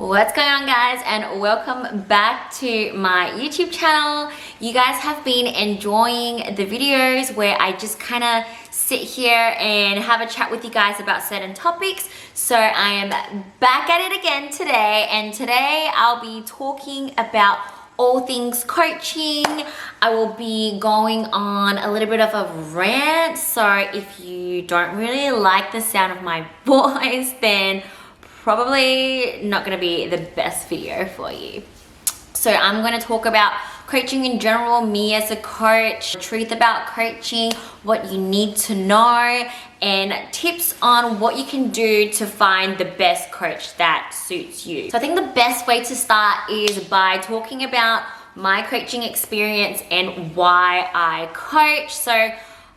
What's going on, guys, and welcome back to my YouTube channel. You guys have been enjoying the videos where I just kind of sit here and have a chat with you guys about certain topics. So I am back at it again today, and today I'll be talking about all things coaching. I will be going on a little bit of a rant, so if you don't really like the sound of my voice, then probably not going to be the best video for you. So I'm going to talk about coaching in general, me as a coach, truth about coaching, what you need to know, and tips on what you can do to find the best coach that suits you. So I think the best way to start is by talking about my coaching experience and why I coach. So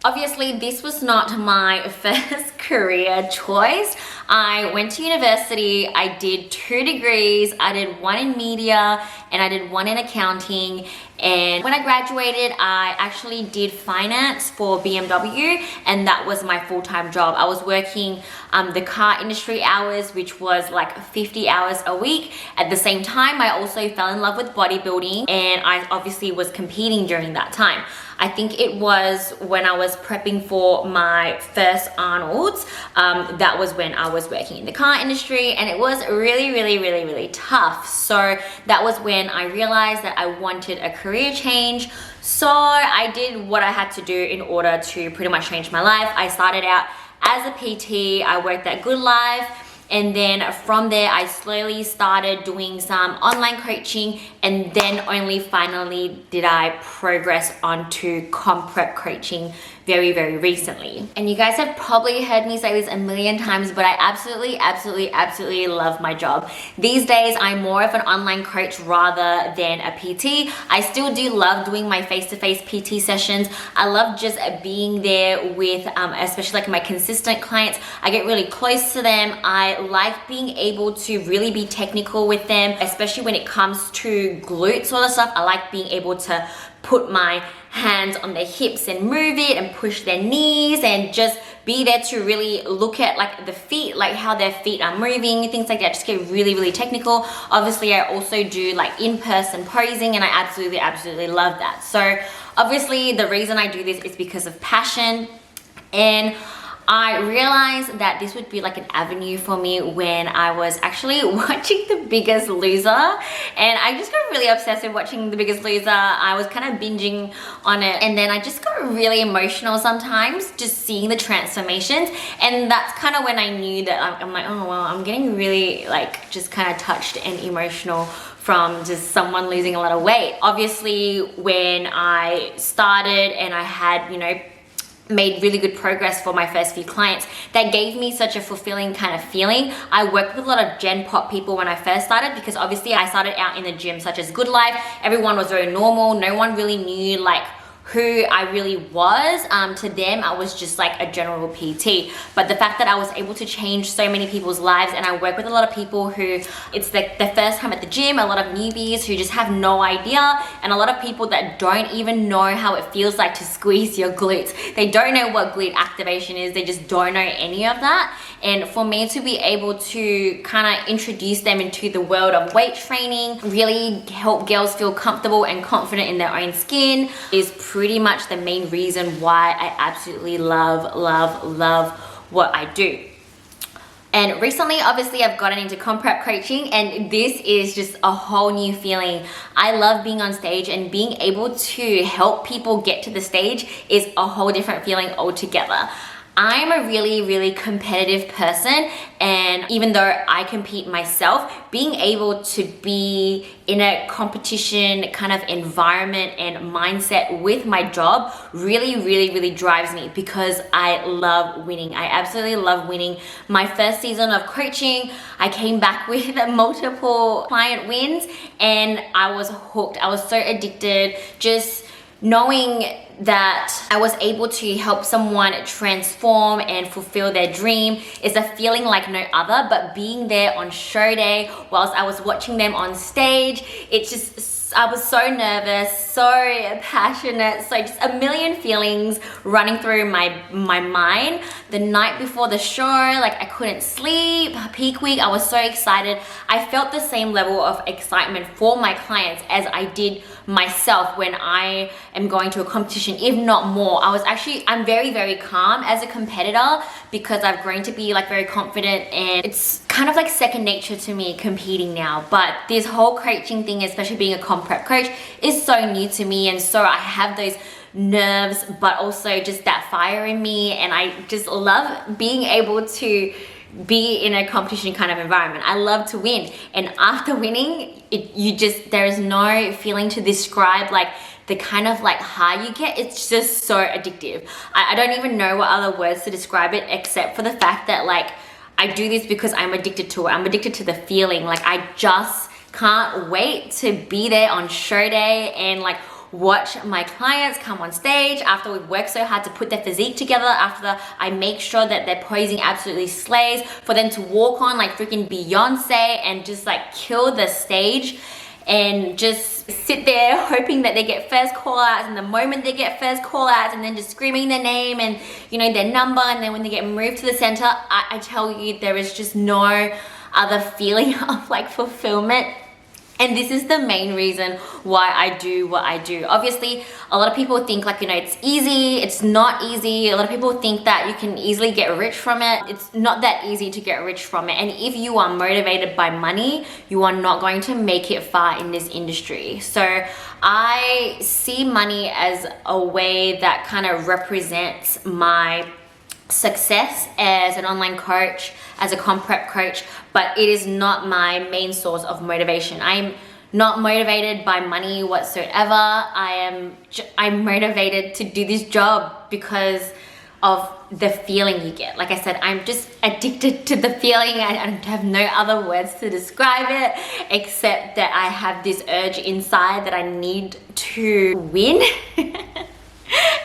obviously, this was not my first career choice. I went to university, I did 2 degrees, I did 1 in media and I did 1 in accounting. And when I graduated, I actually did finance for BMW, and that was my full-time job. I was working the car industry hours, which was like 50 hours a week. At the same time, I also fell in love with bodybuilding, and I obviously was competing during that time. I think it was when I was prepping for my first Arnold's, that was when I was working in the car industry, and it was really tough. So that was when I realized that I wanted a career change. So I did what I had to do in order to pretty much change my life. I started out as a PT, I worked at Good Life, and then from there, I slowly started doing some online coaching, and then only finally did I progress onto comp prep coaching very recently. And you guys have probably heard me say this a million times, but I absolutely love my job. These days, I'm more of an online coach rather than a PT. I still do love doing my face-to-face PT sessions. I love just being there with, especially like my consistent clients. I get really close to them. I like being able to really be technical with them, especially when it comes to glutes sort of stuff. I like being able to put my hands on their hips and move it and push their knees and just be there to really look at like the feet, like how their feet are moving, things like that. Just get really technical. Obviously, I also do like in-person posing, and I absolutely love that. So obviously the reason I do this is because of passion, and I realized that this would be like an avenue for me when I was actually watching The Biggest Loser, and I just got really obsessed with watching The Biggest Loser. I was kind of binging on it, and then I just got really emotional sometimes just seeing the transformations, and that's kind of when I knew that I'm like, oh well, I'm getting really like just kind of touched and emotional from just someone losing a lot of weight. Obviously, when I started and I had, you know, made really good progress for my first few clients, that gave me such a fulfilling kind of feeling. I worked with a lot of Gen Pop people when I first started, because obviously I started out in the gym such as Good Life. Everyone was very normal. No one really knew like who I really was. To them, I was just like a general PT. But the fact that I was able to change so many people's lives, and I work with a lot of people who it's like their first time at the gym, a lot of newbies who just have no idea, and a lot of people that don't even know how it feels like to squeeze your glutes. They don't know what glute activation is. They just don't know any of that. And for me to be able to kind of introduce them into the world of weight training, really help girls feel comfortable and confident in their own skin, is pretty much the main reason why I absolutely love what I do. And recently, obviously, I've gotten into comp prep coaching, and this is just a whole new feeling. I love being on stage, and being able to help people get to the stage is a whole different feeling altogether. I'm a really competitive person, and even though I compete myself, being able to be in a competition kind of environment and mindset with my job really drives me, because I love winning. I absolutely love winning. My first season of coaching, I came back with multiple client wins, and I was hooked. I was so addicted, just knowing that I was able to help someone transform and fulfill their dream is a feeling like no other. But being there on show day whilst I was watching them on stage, it's just, I was so nervous, so passionate, so just a million feelings running through my mind. The night before the show, like I couldn't sleep. Peak week, I was so excited. I felt the same level of excitement for my clients as I did myself when I am going to a competition, if not more. I'm very, very calm as a competitor because I've grown to be like very confident, and it's kind of like second nature to me competing now. But this whole coaching thing, especially being a comp prep coach, is so new to me, and so I have those nerves but also just that fire in me, and I just love being able to be in a competition kind of environment. I love to win, and after winning, there is no feeling to describe like the kind of like high you get. It's just so addictive. I don't even know what other words to describe it except for the fact that like I do this because I'm addicted to it. I'm addicted to the feeling. Like I just can't wait to be there on show day and like watch my clients come on stage after we've worked so hard to put their physique together, after I make sure that their posing absolutely slays, for them to walk on like freaking Beyonce and just like kill the stage, and just sit there hoping that they get first call outs, and the moment they get first call outs, and then just screaming their name and their number, and then when they get moved to the center, I tell you, there is just no other feeling of like fulfillment. And this is the main reason why I do what I do. Obviously, a lot of people think like, it's easy. It's not easy. A lot of people think that you can easily get rich from it. It's not that easy to get rich from it. And if you are motivated by money, you are not going to make it far in this industry. So I see money as a way that kind of represents my success as an online coach, as a comp prep coach, but it is not my main source of motivation. I'm not motivated by money whatsoever. I'm motivated to do this job because of the feeling you get. Like I said, I'm just addicted to the feeling. I have no other words to describe it except that I have this urge inside that I need to win.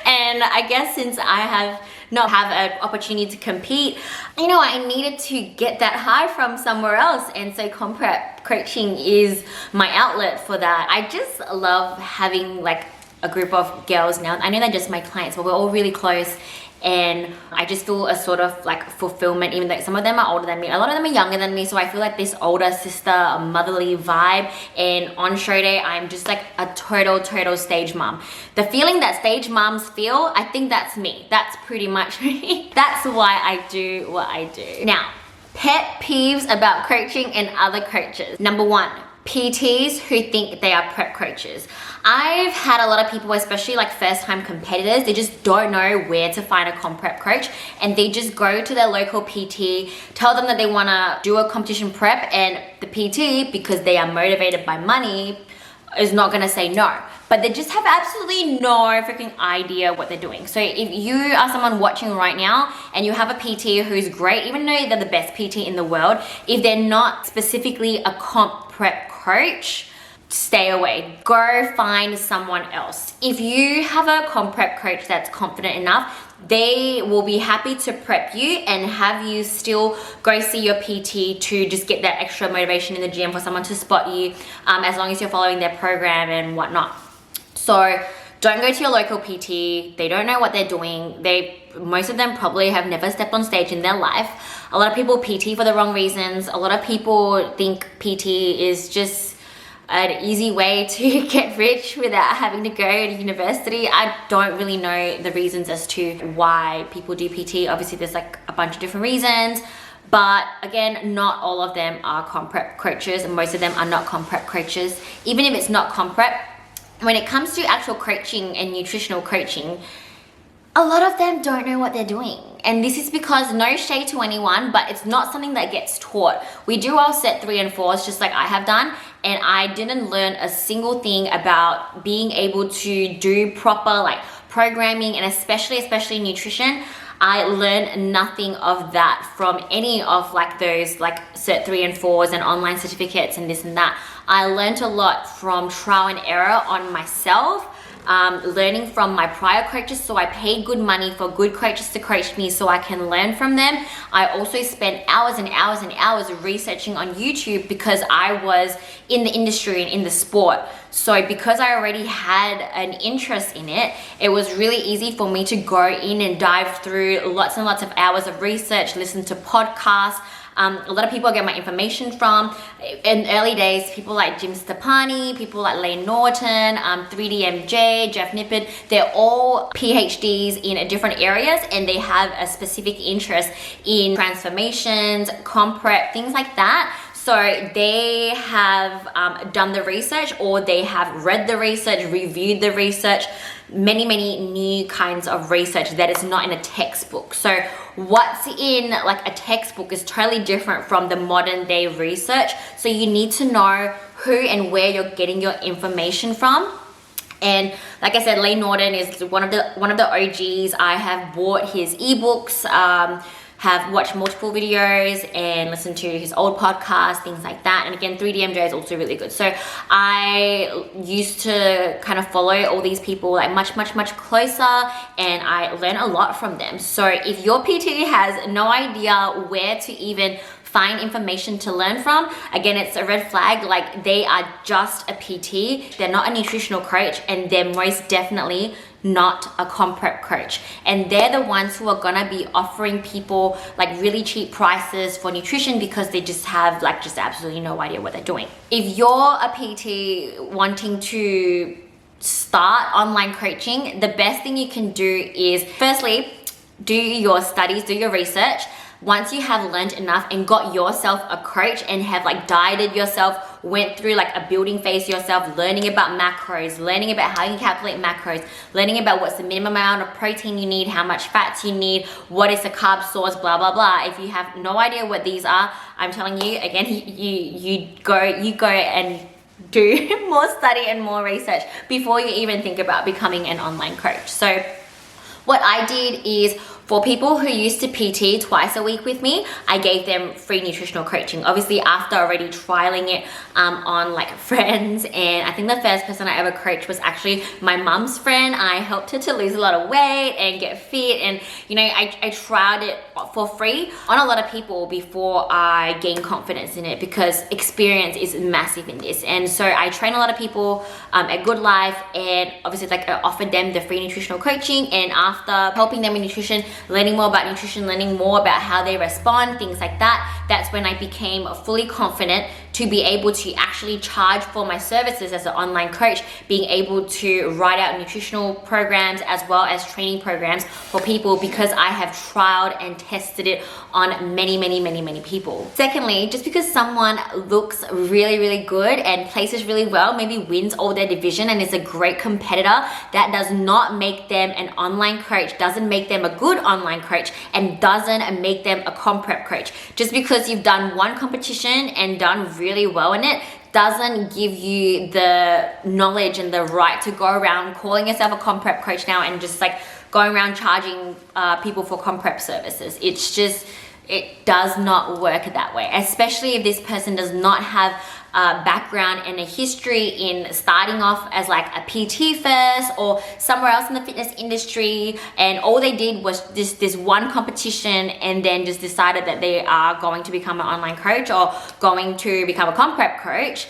And I guess since I have not have an opportunity to compete, I needed to get that high from somewhere else, and so comp prep coaching is my outlet for that. I just love having like a group of girls now. I know they're just my clients, but we're all really close, and I just feel a sort of like fulfillment, even though some of them are older than me. A lot of them are younger than me, so I feel like this older sister, motherly vibe. And on show day, I'm just like a total stage mom. The feeling that stage moms feel, I think that's me. That's pretty much me. That's why I do what I do. Now, pet peeves about coaching and other coaches. Number one, PTs who think they are prep coaches. I've had a lot of people, especially like first-time competitors, they just don't know where to find a comp prep coach, and they just go to their local PT, tell them that they want to do a competition prep, and the PT, because they are motivated by money, is not going to say no. But they just have absolutely no freaking idea what they're doing. So if you are someone watching right now and you have a PT who's great, even though they're the best PT in the world, if they're not specifically a comp prep coach, stay away. Go find someone else. If you have a comp prep coach that's confident enough, they will be happy to prep you and have you still go see your PT to just get that extra motivation in the gym, for someone to spot you, as long as you're following their program and whatnot. So don't go to your local PT. They don't know what they're doing. Most of them probably have never stepped on stage in their life. A lot of people PT for the wrong reasons. A lot of people think PT is just an easy way to get rich without having to go to university. I don't really know the reasons as to why people do PT. Obviously, there's like a bunch of different reasons. But again, not all of them are comp prep coaches, and most of them are not comp prep coaches. Even if it's not comp prep, when it comes to actual coaching and nutritional coaching, a lot of them don't know what they're doing. And this is because, no shade to anyone, but it's not something that gets taught. We do our set 3 and 4s just like I have done, and I didn't learn a single thing about being able to do proper like programming, and especially nutrition. I learned nothing of that from any of like those like cert 3 and 4s and online certificates and this and that. I learned a lot from trial and error on myself. learning from my prior coaches. So I paid good money for good coaches to coach me so I can learn from them. I also spent hours and hours and hours researching on YouTube because I was in the industry and in the sport. So because I already had an interest in it, it was really easy for me to go in and dive through lots and lots of hours of research, listen to podcasts. A lot of people I get my information from. In early days, people like Jim Stepani, people like Layne Norton, 3DMJ, Jeff Nippard, they're all PhDs in different areas and they have a specific interest in transformations, comp prep, things like that. So they have done the research, or they have read the research, reviewed the research, many new kinds of research that is not in a textbook. So what's in like a textbook is totally different from the modern day research. So you need to know who and where you're getting your information from. And like I said, Layne Norton is one of the OGs. I have bought his ebooks, have watched multiple videos and listened to his old podcasts, things like that. And again, 3DMJ is also really good. So I used to kind of follow all these people like much closer, and I learned a lot from them. So if your PT has no idea where to even find information to learn from, again, it's a red flag. Like, they are just a PT, they're not a nutritional coach, and they're most definitely not a comp prep coach. And they're the ones who are gonna be offering people like really cheap prices for nutrition because they just have like just absolutely no idea what they're doing. If you're a PT wanting to start online coaching, the best thing you can do is firstly do your studies, do your research. Once you have learned enough and got yourself a coach and have like dieted yourself, went through like a building phase yourself, learning about macros, learning about how you calculate macros, learning about what's the minimum amount of protein you need, how much fats you need, what is a carb source, blah blah blah. If you have no idea what these are, I'm telling you again, you go and do more study and more research before you even think about becoming an online coach. So what I did is, for people who used to PT twice a week with me, I gave them free nutritional coaching. Obviously, after already trialing it on like friends, and I think the first person I ever coached was actually my mom's friend. I helped her to lose a lot of weight and get fit, and you know, I tried it for free on a lot of people before I gained confidence in it, because experience is massive in this. And so I train a lot of people at Good Life, and obviously like I offered them the free nutritional coaching, and after helping them in nutrition, learning more about nutrition, learning more about how they respond, things like that, that's when I became fully confident to be able to actually charge for my services as an online coach, being able to write out nutritional programs as well as training programs for people, because I have trialed and tested it on many people. Secondly, just because someone looks really good and places really well, maybe wins all their division and is a great competitor, that does not make them an online coach, doesn't make them a good online coach, and doesn't make them a comp prep coach. Just because you've done one competition and done really well in it doesn't give you the knowledge and the right to go around calling yourself a comp prep coach now and just like going around charging people for comp prep services. It's just, it does not work that way, especially if this person does not have a background and a history in starting off as like a PT first or somewhere else in the fitness industry, and all they did was this one competition and then just decided that they are going to become an online coach or going to become a comp prep coach.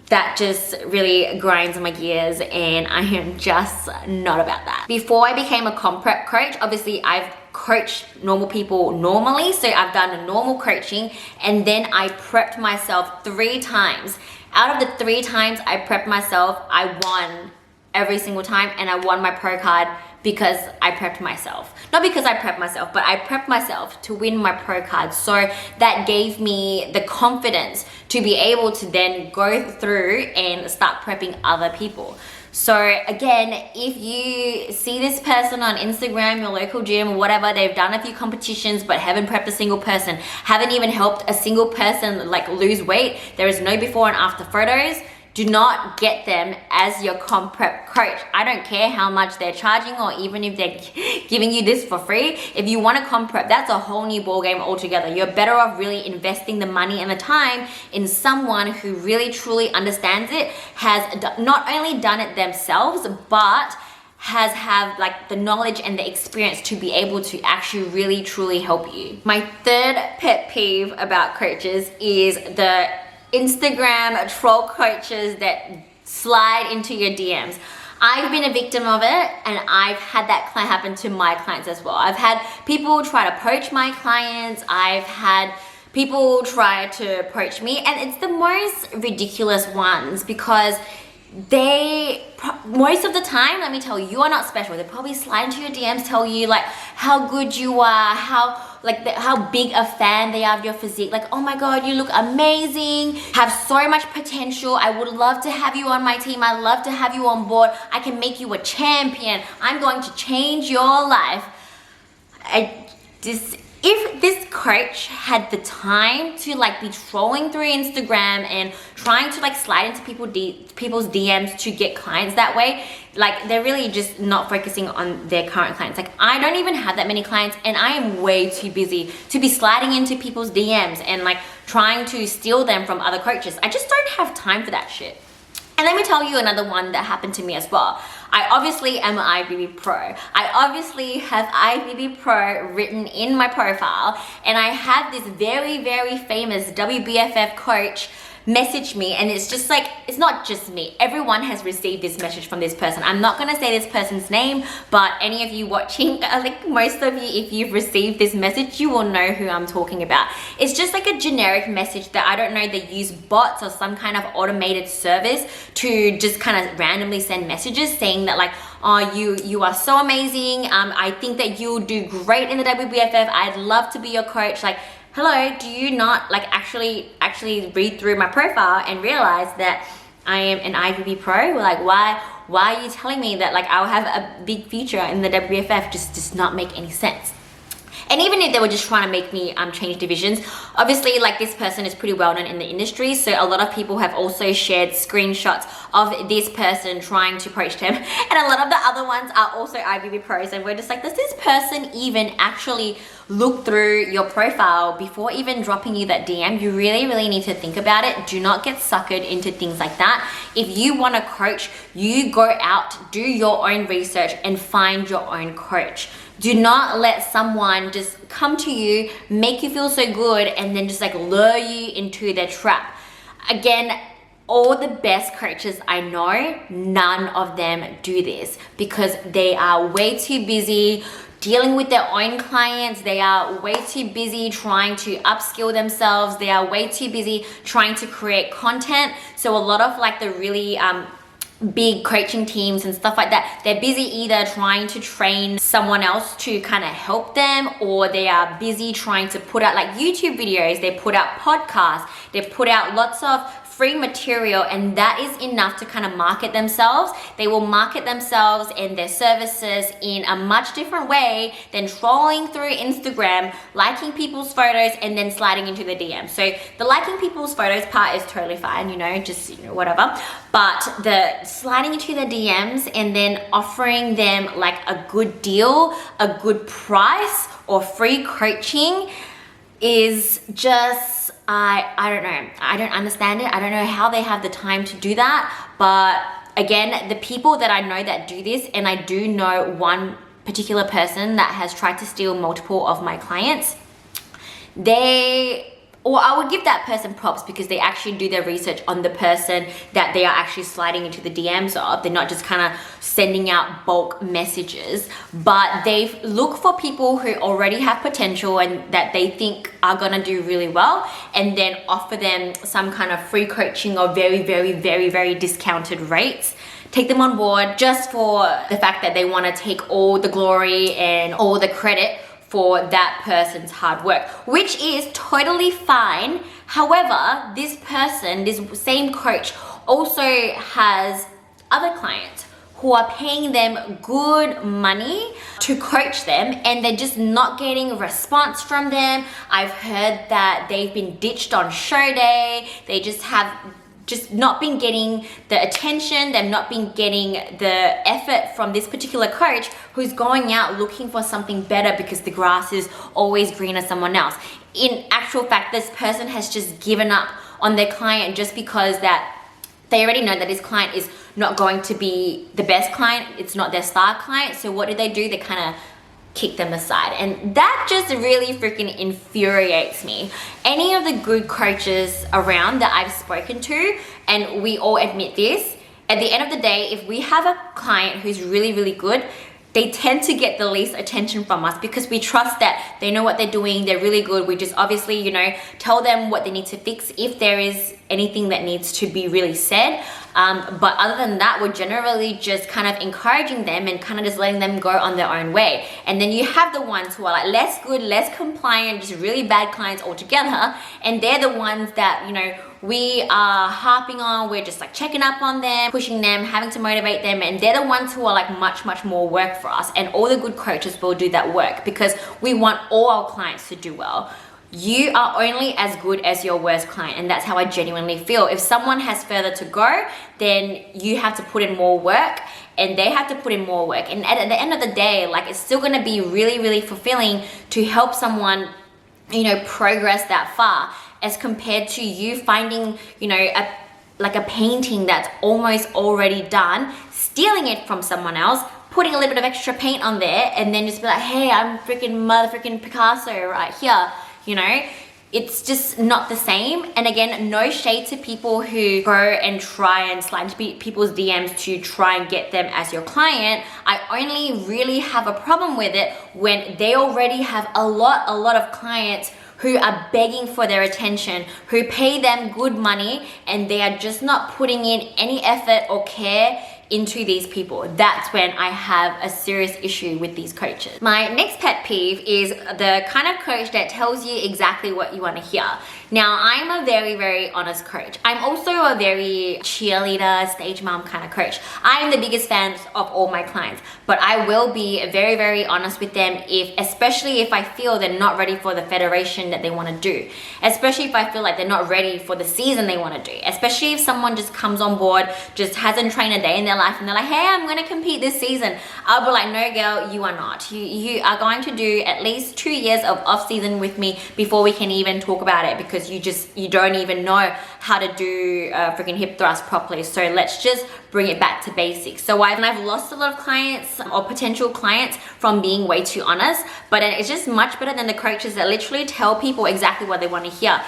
That just really grinds my gears, and I am just not about that. Before I became a comp prep coach, obviously I've coached normal people normally, so I've done a normal coaching, and then I prepped myself 3 times. Out of the 3 times I prepped myself, I won every single time, and I won my pro card because I prepped myself. Not because I prepped myself, but I prepped myself to win my pro card. So that gave me the confidence to be able to then go through and start prepping other people. So again, if you see this person on Instagram, your local gym or whatever, they've done a few competitions but haven't prepped a single person, haven't even helped a single person like lose weight, there is no before and after photos, Do not get them as your comp prep coach. I don't care how much they're charging or even if they're giving you this for free. If you want to comp prep, that's a whole new ballgame altogether. You're better off really investing the money and the time in someone who really truly understands it, has not only done it themselves, but have like the knowledge and the experience to be able to actually really truly help you. My third pet peeve about coaches is the Instagram troll coaches that slide into your DMs. I've been a victim of it, and I've had that happen to my clients as well. I've had people try to poach my clients. I've had people try to approach me, and it's the most ridiculous ones because they, most of the time, let me tell you, you are not special. They probably slide into your DMs, tell you like how good you are, how big a fan they are of your physique. Like, oh my God, you look amazing, have so much potential. I would love to have you on my team. I'd love to have you on board. I can make you a champion. I'm going to change your life. If this coach had the time to like be trolling through Instagram and trying to like slide into people's DMs to get clients that way, like they're really just not focusing on their current clients. Like I don't even have that many clients, and I am way too busy to be sliding into people's DMs and like trying to steal them from other coaches. I just don't have time for that shit. And let me tell you another one that happened to me as well. I obviously am an IFBB Pro. I obviously have IFBB Pro written in my profile, and I had this very, very famous WBFF coach message me, and it's just like, it's not just me. Everyone has received this message from this person. I'm not gonna say this person's name, but any of you watching, like most of you, if you've received this message, you will know who I'm talking about. It's just like a generic message that I don't know, they use bots or some kind of automated service to just kind of randomly send messages saying that like, oh, you are so amazing. I think that you'll do great in the WBFF. I'd love to be your coach. Like, hello, do you not like actually read through my profile and realize that I am an IFBB Pro? Like, why are you telling me that like I'll have a big future in the WBFF? Just does not make any sense. And even if they were just trying to make me change divisions, obviously like this person is pretty well known in the industry, so a lot of people have also shared screenshots of this person trying to approach them, and a lot of the other ones are also IFBB Pros, and we're just like, does this person even actually look through your profile before even dropping you that DM? You really, really need to think about it. Do not get suckered into things like that. If you want a coach, you go out, do your own research and find your own coach. Do not let someone just come to you, make you feel so good, and then just like lure you into their trap. Again, all the best coaches I know, none of them do this because they are way too busy dealing with their own clients. They are way too busy trying to upskill themselves. They are way too busy trying to create content. So a lot of like the really big coaching teams and stuff like that, they're busy either trying to train someone else to kind of help them, or they are busy trying to put out like YouTube videos, they put out podcasts, they put out lots of free material, and that is enough to kind of market themselves. They will market themselves and their services in a much different way than trolling through Instagram, liking people's photos and then sliding into the DM. So the liking people's photos part is totally fine, you know, just, you know, whatever. But the sliding into the DMs and then offering them like a good deal, a good price, or free coaching is just, I don't know. I don't understand it. I don't know how they have the time to do that. But again, the people that I know that do this, and I do know one particular person that has tried to steal multiple of my clients, I would give that person props because they actually do their research on the person that they are actually sliding into the DMs of. They're not just kind of sending out bulk messages, but they look for people who already have potential and that they think are gonna do really well, and then offer them some kind of free coaching or very, very, very, very discounted rates. Take them on board just for the fact that they want to take all the glory and all the credit for that person's hard work, which is totally fine. However, this person, this same coach, also has other clients who are paying them good money to coach them, and they're just not getting a response from them. I've heard that they've been ditched on show day. They just have just not been getting the attention, they've not been getting the effort from this particular coach who's going out looking for something better because the grass is always greener somewhere else. In actual fact, this person has just given up on their client just because that they already know that this client is not going to be the best client, it's not their star client. So what do? They kind of kick them aside, and that just really freaking infuriates me. Any of the good coaches around that I've spoken to, and we all admit this, at the end of the day, if we have a client who's really, really good, they tend to get the least attention from us because we trust that they know what they're doing, they're really good. We just obviously, you know, tell them what they need to fix if there is anything that needs to be really said. But other than that, we're generally just kind of encouraging them and kind of just letting them go on their own way. And then you have the ones who are like less good, less compliant, just really bad clients altogether. And they're the ones that, you know, we are harping on, we're just like checking up on them, pushing them, having to motivate them, and they're the ones who are like much more work for us. And all the good coaches will do that work because we want all our clients to do well. You are only as good as your worst client, and that's how I genuinely feel. If someone has further to go, then you have to put in more work and they have to put in more work. And at the end of the day, like, it's still going to be really fulfilling to help someone, you know, progress that far, as compared to you finding, you know, a painting that's almost already done, stealing it from someone else, putting a little bit of extra paint on there, and then just be like, hey, I'm freaking motherfucking Picasso right here. You know, it's just not the same. And again, no shade to people who go and try and slide into people's DMs to try and get them as your client. I only really have a problem with it when they already have a lot of clients who are begging for their attention, who pay them good money, and they are just not putting in any effort or care into these people. That's when I have a serious issue with these coaches. My next pet peeve is the kind of coach that tells you exactly what you want to hear. Now, I'm a very honest coach. I'm also a very cheerleader, stage mom kind of coach. I'm the biggest fan of all my clients, but I will be very honest with them, especially if I feel they're not ready for the federation that they want to do, especially if I feel like they're not ready for the season they want to do, especially if someone just comes on board, just hasn't trained a day in their life, and they're like, hey, I'm going to compete this season. I'll be like, no girl, you are not. You are going to do at least 2 years of off season with me before we can even talk about it, because you don't even know how to do freaking hip thrust properly. So let's just bring it back to basics. So I've lost a lot of clients or potential clients from being way too honest, but it's just much better than the coaches that literally tell people exactly what they want to hear.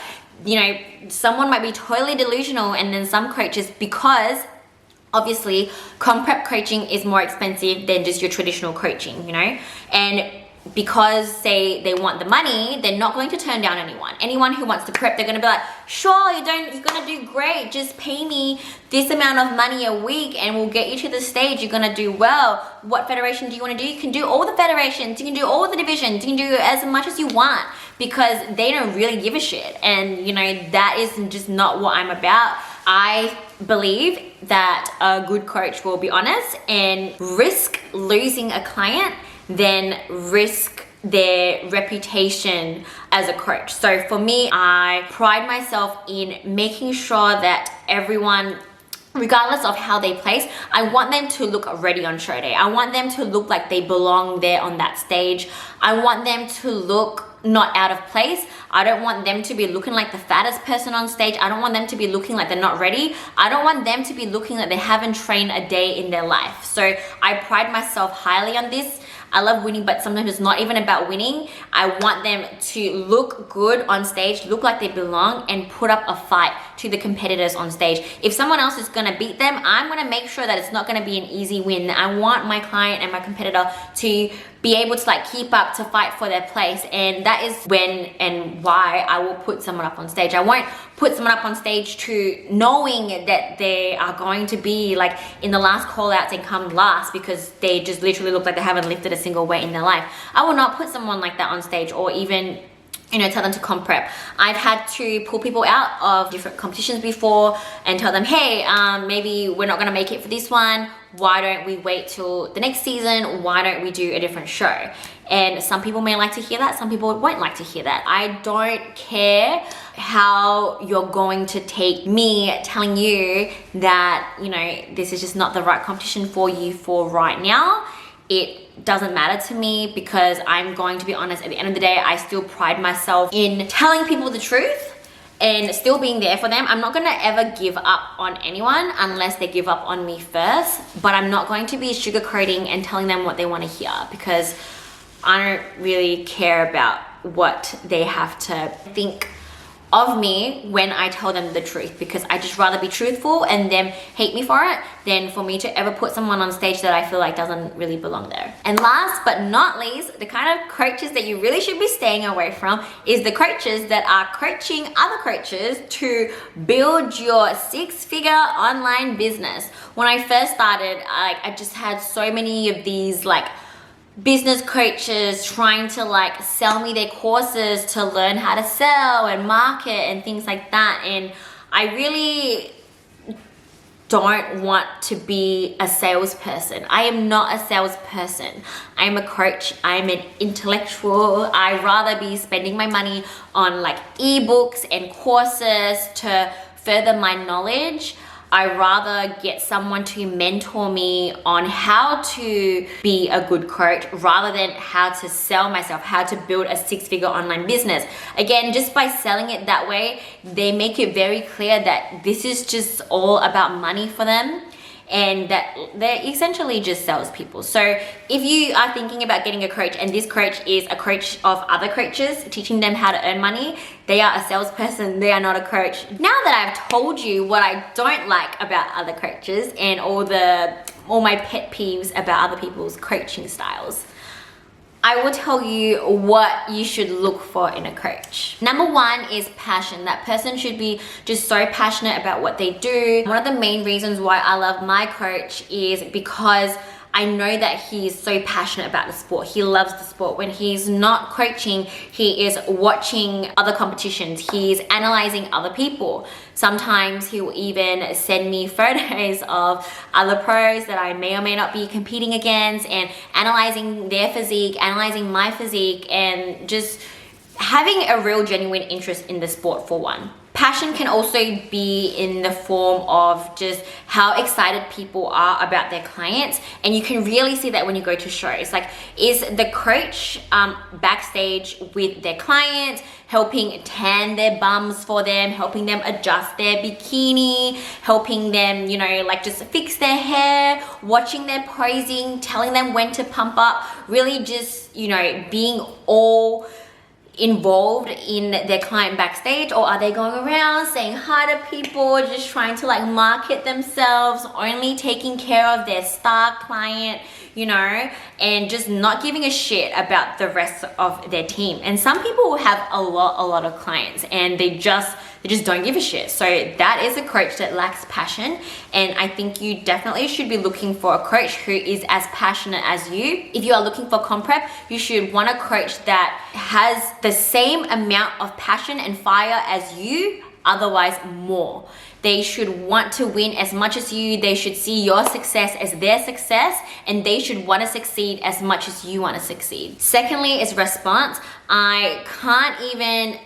You know, someone might be totally delusional, and then some coaches, because obviously comp prep coaching is more expensive than just your traditional coaching, you know, and because they want the money, they're not going to turn down anyone who wants to prep. They're going to be like, sure, you're going to do great, just pay me this amount of money a week and we'll get you to the stage. You're going to do well. What federation do you want to do? You can do all the federations, you can do all the divisions, you can do as much as you want, because they don't really give a shit. And you know, that is just not what I'm about. I believe that a good coach will be honest and risk losing a client than risk their reputation as a coach. So for me, I pride myself in making sure that everyone, regardless of how they place, I want them to look ready on show day. I want them to look like they belong there on that stage. I want them to look not out of place. I don't want them to be looking like the fattest person on stage. I don't want them to be looking like they're not ready. I don't want them to be looking like they haven't trained a day in their life. So I pride myself highly on this. I love winning, but sometimes it's not even about winning. I want them to look good on stage, look like they belong, and put up a fight to the competitors on stage. If someone else is gonna beat them, I'm gonna make sure that it's not gonna be an easy win. I want my client and my competitor to be able to like keep up, to fight for their place. And that is when and why I will put someone up on stage. I won't put someone up on stage to knowing that they are going to be like in the last call outs and come last because they just literally look like they haven't lifted a single weight in their life. I will not put someone like that on stage, or even, you know, tell them to comp prep. I've had to pull people out of different competitions before and tell them, hey, maybe we're not gonna make it for this one. Why don't we wait till the next season? Why don't we do a different show? And some people may like to hear that, some people won't like to hear that. I don't care how you're going to take me telling you that, you know, this is just not the right competition for you for right now. It doesn't matter to me, because I'm going to be honest, at the end of the day, I still pride myself in telling people the truth and still being there for them. I'm not gonna ever give up on anyone unless they give up on me first, but I'm not going to be sugarcoating and telling them what they wanna hear, because I don't really care about what they have to think of me when I tell them the truth, because I just rather be truthful and them hate me for it than for me to ever put someone on stage that I feel like doesn't really belong there. And last but not least, the kind of coaches that you really should be staying away from is the coaches that are coaching other coaches to build your six-figure online business. When I first started, I just had so many of these like business coaches trying to like sell me their courses to learn how to sell and market and things like that, and I really don't want to be a salesperson. I am not a salesperson. I am a coach. I am an intellectual. I'd rather be spending my money on like ebooks and courses to further my knowledge. I'd rather get someone to mentor me on how to be a good coach rather than how to sell myself, how to build a six-figure online business. Again, just by selling it that way, they make it very clear that this is just all about money for them, and that they're essentially just salespeople. So if you are thinking about getting a coach and this coach is a coach of other coaches, teaching them how to earn money, they are a salesperson, they are not a coach. Now that I've told you what I don't like about other coaches and all my pet peeves about other people's coaching styles, I will tell you what you should look for in a coach. Number one is passion. That person should be just so passionate about what they do. One of the main reasons why I love my coach is because I know that he is so passionate about the sport. He loves the sport. When he's not coaching, he is watching other competitions. He's analyzing other people. Sometimes he will even send me photos of other pros that I may or may not be competing against, and analyzing their physique, analyzing my physique, and just having a real genuine interest in the sport for one. Passion can also be in the form of just how excited people are about their clients, and you can really see that when you go to shows. Like, is the coach backstage with their clients, helping tan their bums for them, helping them adjust their bikini, helping them, you know, like just fix their hair, watching their posing, telling them when to pump up, really just, you know, being all involved in their client backstage? Or are they going around saying hi to people, just trying to like market themselves, only taking care of their star client, you know, and just not giving a shit about the rest of their team? And some people have a lot of clients and they just don't give a shit. So that is a coach that lacks passion, and I think you definitely should be looking for a coach who is as passionate as you. If you are looking for comp prep, you should want a coach that has the same amount of passion and fire as you, otherwise more. They should want to win as much as you. They should see your success as their success, and they should want to succeed as much as you want to succeed. Secondly is response. I can't even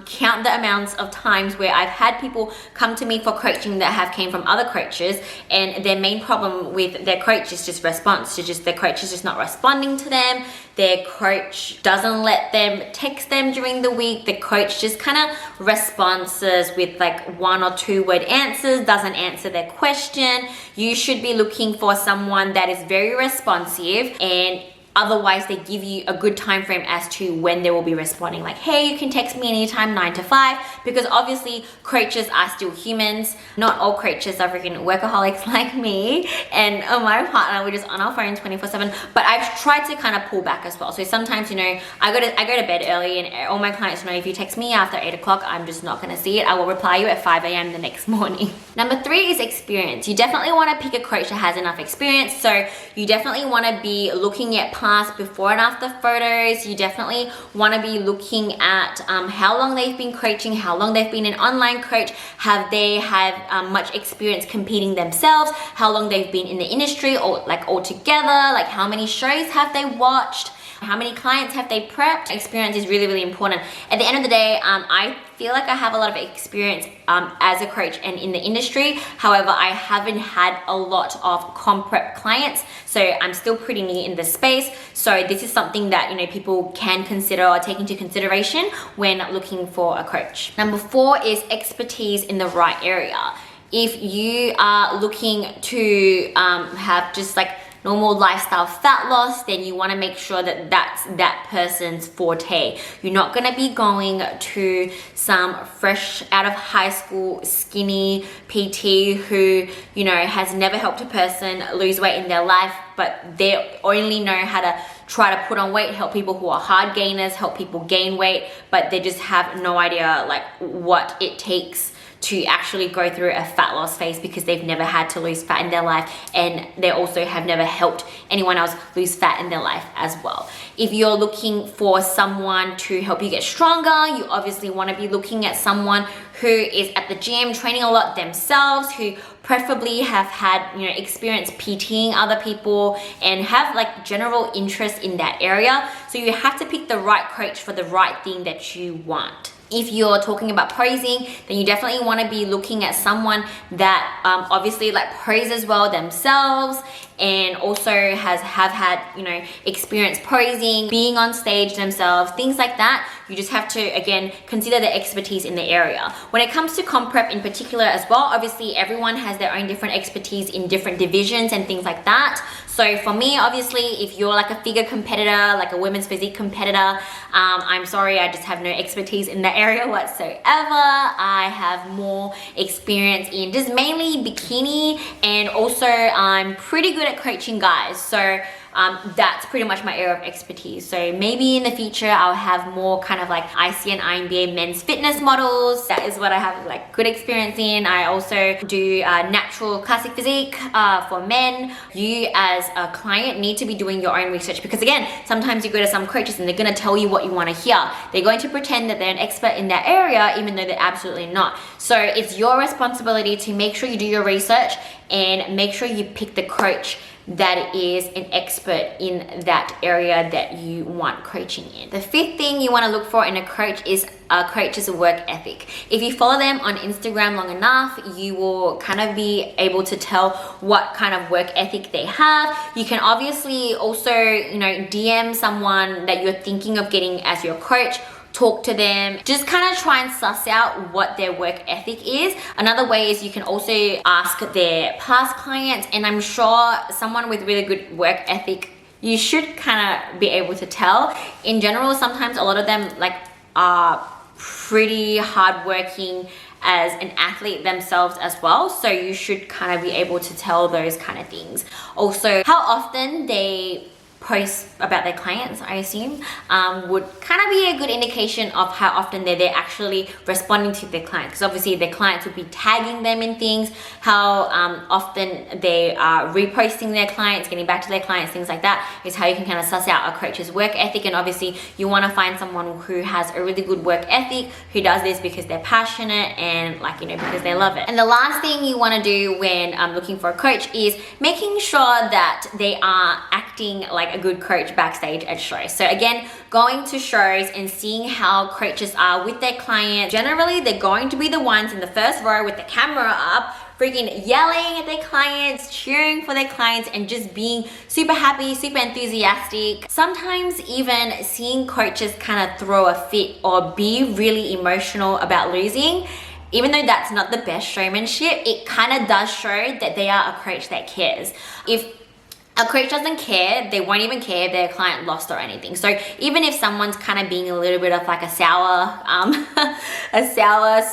count the amounts of times where I've had people come to me for coaching that have came from other coaches, and their main problem with their coach is just response. Their coach is just not responding to them. Their coach doesn't let them text them during the week. The coach just kind of responds with like 1 or 2 word answers, doesn't answer their question. You should be looking for someone that is very responsive, and otherwise they give you a good time frame as to when they will be responding. Like, hey, you can text me anytime 9 to 5, because obviously coaches are still humans. Not all coaches are freaking workaholics like me and my partner. We're just on our phone 24/7. But I've tried to kind of pull back as well. So sometimes, you know, I go to bed early, and all my clients know if you text me after 8 o'clock, I'm just not gonna see it. I will reply you at 5 a.m. the next morning. Number 3 is experience. You definitely want to pick a coach that has enough experience. So you definitely want to be looking at past before and after photos. You definitely want to be looking at how long they've been coaching, how long they've been an online coach, have they had much experience competing themselves, how long they've been in the industry, or like altogether, like how many shows have they watched, how many clients have they prepped. Experience is really, really important. At the end of the day, I feel like I have a lot of experience as a coach and in the industry. However, I haven't had a lot of comp prep clients, so I'm still pretty new in the space. So this is something that, you know, people can consider or take into consideration when looking for a coach. Number 4 is expertise in the right area. If you are looking to have just like normal lifestyle fat loss, then you want to make sure that that's that person's forte. You're not going to be going to some fresh out of high school skinny PT who, you know, has never helped a person lose weight in their life, but they only know how to try to put on weight, help people who are hard gainers, help people gain weight, but they just have no idea like what it takes to actually go through a fat loss phase, because they've never had to lose fat in their life, and they also have never helped anyone else lose fat in their life as well. If you're looking for someone to help you get stronger, you obviously want to be looking at someone who is at the gym training a lot themselves, who preferably have had, you know, experience PTing other people and have like general interest in that area. So you have to pick the right coach for the right thing that you want. If you're talking about posing, then you definitely want to be looking at someone that obviously like poses well themselves and also have had, you know, experience posing, being on stage themselves, things like that. You just have to, again, consider the expertise in the area. When it comes to comp prep in particular as well, obviously everyone has their own different expertise in different divisions and things like that. So for me, obviously, if you're like a figure competitor, like a women's physique competitor, I'm sorry, I just have no expertise in that area whatsoever. I have more experience in just mainly bikini, and also I'm pretty good at coaching guys. So that's pretty much my area of expertise. So maybe in the future I'll have more kind of like IC and INBA men's fitness models. That is what I have like good experience in. I also do natural classic physique for men. You as a client need to be doing your own research, because again, sometimes you go to some coaches and they're going to tell you what you want to hear. They're going to pretend that they're an expert in that area even though they're absolutely not. So it's your responsibility to make sure you do your research and make sure you pick the coach that is an expert in that area that you want coaching in. The 5th thing you want to look for in a coach is a coach's work ethic. If you follow them on Instagram long enough, you will kind of be able to tell what kind of work ethic they have. You can obviously also, you know, DM someone that you're thinking of getting as your coach. Talk to them, just kind of try and suss out what their work ethic is. Another way is you can also ask their past clients, and I'm sure someone with really good work ethic, you should kind of be able to tell. In general, sometimes a lot of them like are pretty hardworking as an athlete themselves as well, so you should kind of be able to tell those kind of things. Also, how often they post about their clients, I assume, would kind of be a good indication of how often they're actually responding to their clients, because obviously their clients would be tagging them in things, how often they are reposting their clients, getting back to their clients, things like that is how you can kind of suss out a coach's work ethic. And obviously you want to find someone who has a really good work ethic, who does this because they're passionate and like, you know, because they love it. And the last thing you want to do when looking for a coach is making sure that they are acting like a good coach backstage at shows. So again, going to shows and seeing how coaches are with their clients. Generally, they're going to be the ones in the first row with the camera up, freaking yelling at their clients, cheering for their clients, and just being super happy, super enthusiastic. Sometimes even seeing coaches kind of throw a fit or be really emotional about losing, even though that's not the best showmanship, it kind of does show that they are a coach that cares. If a coach doesn't care, they won't even care if their client lost or anything. So even if someone's kind of being a little bit of like a sour,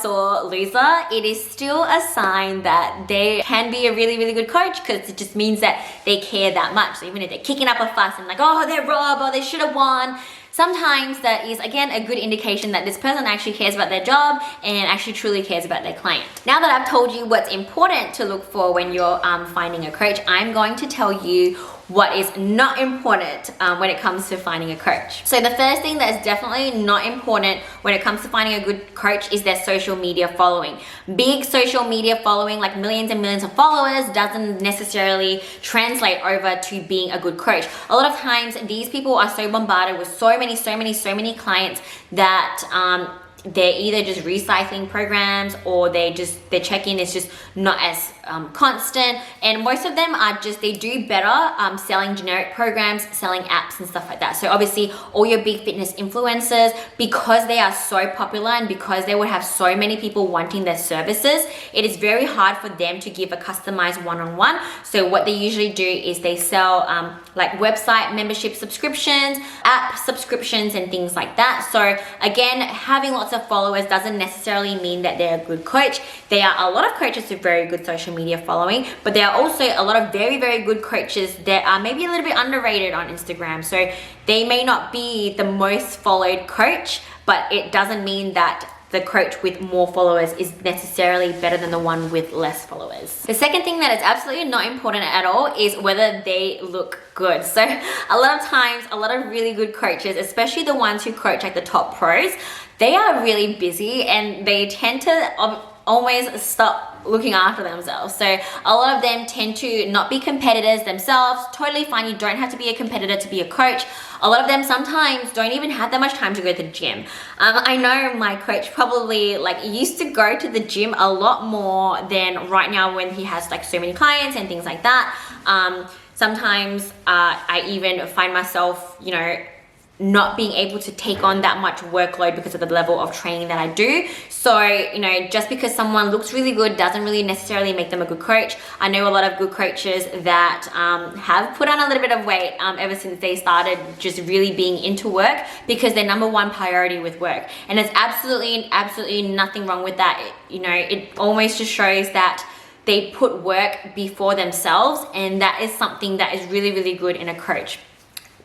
sore loser, it is still a sign that they can be a really, really good coach, because it just means that they care that much. So even if they're kicking up a fuss and like, oh, they're robbed or they should have won, sometimes that is, again, a good indication that this person actually cares about their job and actually truly cares about their client. Now that I've told you what's important to look for when you're finding a coach, I'm going to tell you what is not important when it comes to finding a coach. So the first thing that is definitely not important when it comes to finding a good coach is their social media following. Big social media following, like millions and millions of followers, doesn't necessarily translate over to being a good coach. A lot of times these people are so bombarded with so many clients that they're either just recycling programs, or their check-in is just not as constant, and most of them are just, they do better selling generic programs, selling apps and stuff like that. So obviously all your big fitness influencers, because they are so popular and because they would have so many people wanting their services, it is very hard for them to give a customized one-on-one. So what they usually do is they sell like website membership subscriptions, app subscriptions and things like that. So again, having lots of followers doesn't necessarily mean that they're a good coach. There are a lot of coaches with very good social media following, but there are also a lot of very good coaches that are maybe a little bit underrated on Instagram. So they may not be the most followed coach, but it doesn't mean that the coach with more followers is necessarily better than the one with less followers. The second thing that is absolutely not important at all is whether they look good. So a lot of times, a lot of really good coaches, especially the ones who coach like the top pros, they are really busy and they tend to always stop looking after themselves. So a lot of them tend to not be competitors themselves. Totally fine, you don't have to be a competitor to be a coach. A lot of them sometimes don't even have that much time to go to the gym. I know my coach probably like used to go to the gym a lot more than right now when he has like so many clients and things like that. Sometimes I even find myself, you know, not being able to take on that much workload because of the level of training that I do. So, you know, just because someone looks really good doesn't really necessarily make them a good coach. I know a lot of good coaches that have put on a little bit of weight ever since they started just really being into work, because their number one priority with work. And there's absolutely nothing wrong with that. You know, it almost just shows that they put work before themselves, and that is something that is really good in a coach.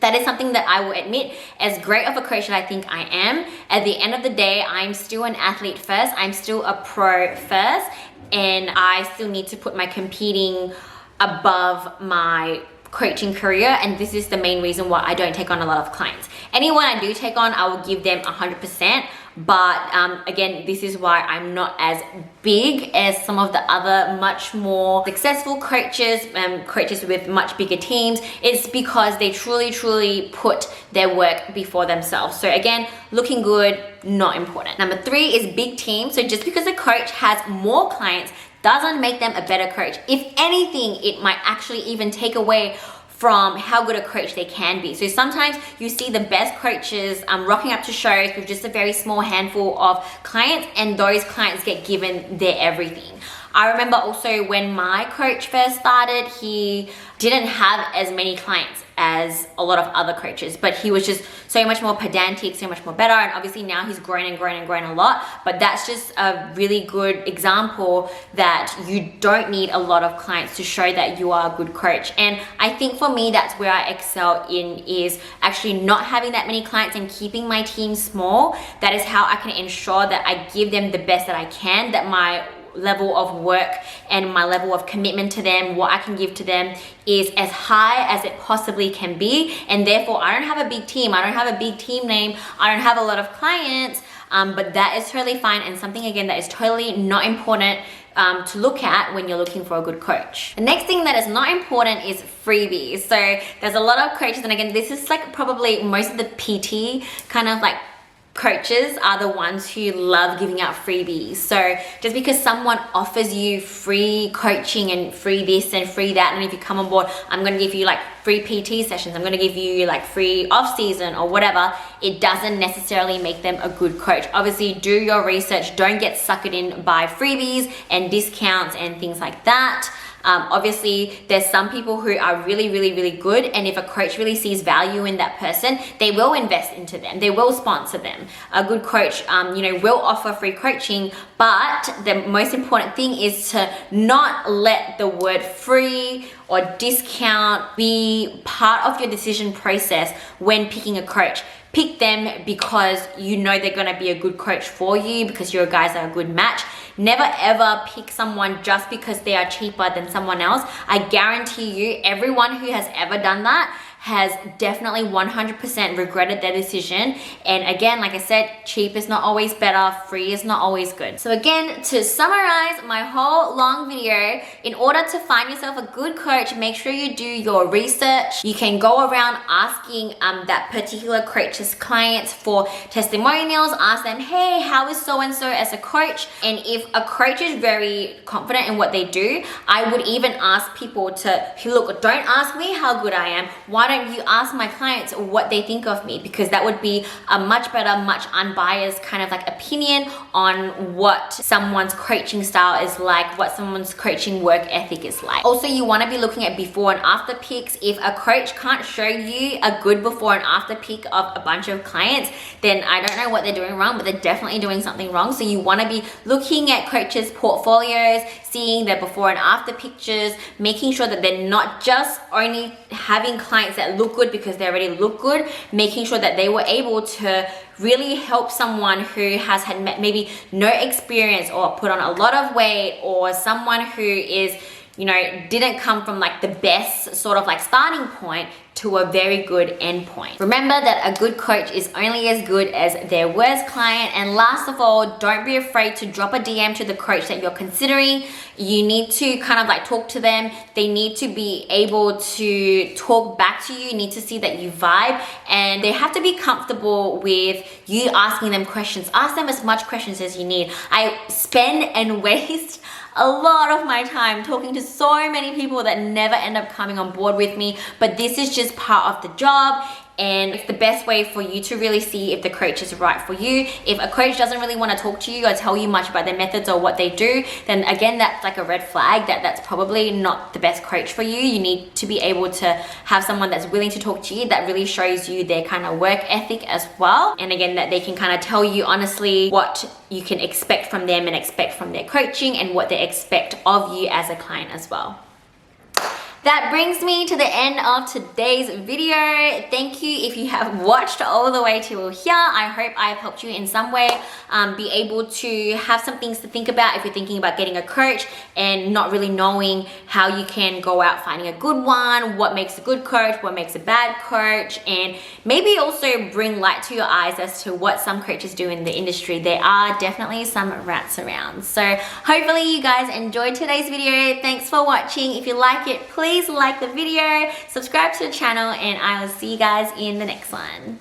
That is something that I will admit, as great of a coach that I think I am, at the end of the day, I'm still an athlete first, I'm still a pro first, and I still need to put my competing above my coaching career, and this is the main reason why I don't take on a lot of clients. Anyone I do take on, I will give them 100%, but again, this is why I'm not as big as some of the other much more successful coaches, coaches with much bigger teams. It's because they truly put their work before themselves. So again, looking good, not important. Number 3 is big team. So just because a coach has more clients doesn't make them a better coach. If anything, it might actually even take away from how good a coach they can be. So sometimes you see the best coaches rocking up to shows with just a very small handful of clients, and those clients get given their everything. I remember also when my coach first started, he didn't have as many clients as a lot of other coaches, but he was just so much more pedantic, so much more better, and obviously now he's grown a lot. But that's just a really good example that you don't need a lot of clients to show that you are a good coach. And I think for me, that's where I excel in, is actually not having that many clients and keeping my team small. That is how I can ensure that I give them the best that I can, that my level of work and my level of commitment to them, what I can give to them, is as high as it possibly can be. And therefore I don't have a big team, I don't have a big team name, I don't have a lot of clients, but that is totally fine, and something again that is totally not important to look at when you're looking for a good coach. The next thing that is not important is freebies. So there's a lot of coaches, and again, this is like probably most of the PT kind of like coaches are the ones who love giving out freebies. So just because someone offers you free coaching and free this and free that, and if you come on board, I'm going to give you like free PT sessions, I'm going to give you like free off season or whatever, it doesn't necessarily make them a good coach. Obviously do your research, don't get suckered in by freebies and discounts and things like that. Obviously there's some people who are really good, and if a coach really sees value in that person, they will invest into them, they will sponsor them. A good coach you know, will offer free coaching, but the most important thing is to not let the word free or discount be part of your decision process when picking a coach. pick them because you know they're going to be a good coach for you, because your guys are a good match. Never ever pick someone just because they are cheaper than someone else. I guarantee you, everyone who has ever done that has definitely 100% regretted their decision. And again, like I said, cheap is not always better, free is not always good. So again, to summarize my whole long video, in order to find yourself a good coach, make sure you do your research. You can go around asking that particular coach's clients for testimonials. Ask them, hey, how is so-and-so as a coach? And if a coach is very confident in what they do, I would even ask people to, look, don't ask me how good I am. Why don't you ask my clients what they think of me? Because that would be a much better, much unbiased kind of like opinion on what someone's coaching style is like, what someone's coaching work ethic is like. Also, you want to be looking at before and after pics. If a coach can't show you a good before and after pic of a bunch of clients, then I don't know what they're doing wrong, but they're definitely doing something wrong. So you want to be looking at coaches' portfolios, seeing their before and after pictures, making sure that they're not just only having clients that look good because they already look good, making sure that they were able to really help someone who has had maybe no experience or put on a lot of weight, or someone who is, you know, didn't come from like the best sort of like starting point to a very good end point. Remember that a good coach is only as good as their worst client. And last of all, don't be afraid to drop a DM to the coach that you're considering. You need to kind of like talk to them. They need to be able to talk back to you. You need to see that you vibe, and they have to be comfortable with you asking them questions. Ask them as much questions as you need. I spend and waste a lot of my time talking to so many people that never end up coming on board with me, but this is just part of the job. And it's the best way for you to really see if the coach is right for you. If a coach doesn't really want to talk to you or tell you much about their methods or what they do, then again, that's like a red flag that that's probably not the best coach for you. You need to be able to have someone that's willing to talk to you, that really shows you their kind of work ethic as well. And again, that they can kind of tell you honestly what you can expect from them and expect from their coaching, and what they expect of you as a client as well. That brings me to the end of today's video. Thank you if you have watched all the way till here. I hope I've helped you in some way be able to have some things to think about if you're thinking about getting a coach and not really knowing how you can go out finding a good one, what makes a good coach, what makes a bad coach, and maybe also bring light to your eyes as to what some coaches do in the industry. There are definitely some rats around. So hopefully you guys enjoyed today's video. Thanks for watching. If you like it, please like the video, subscribe to the channel, and I will see you guys in the next one.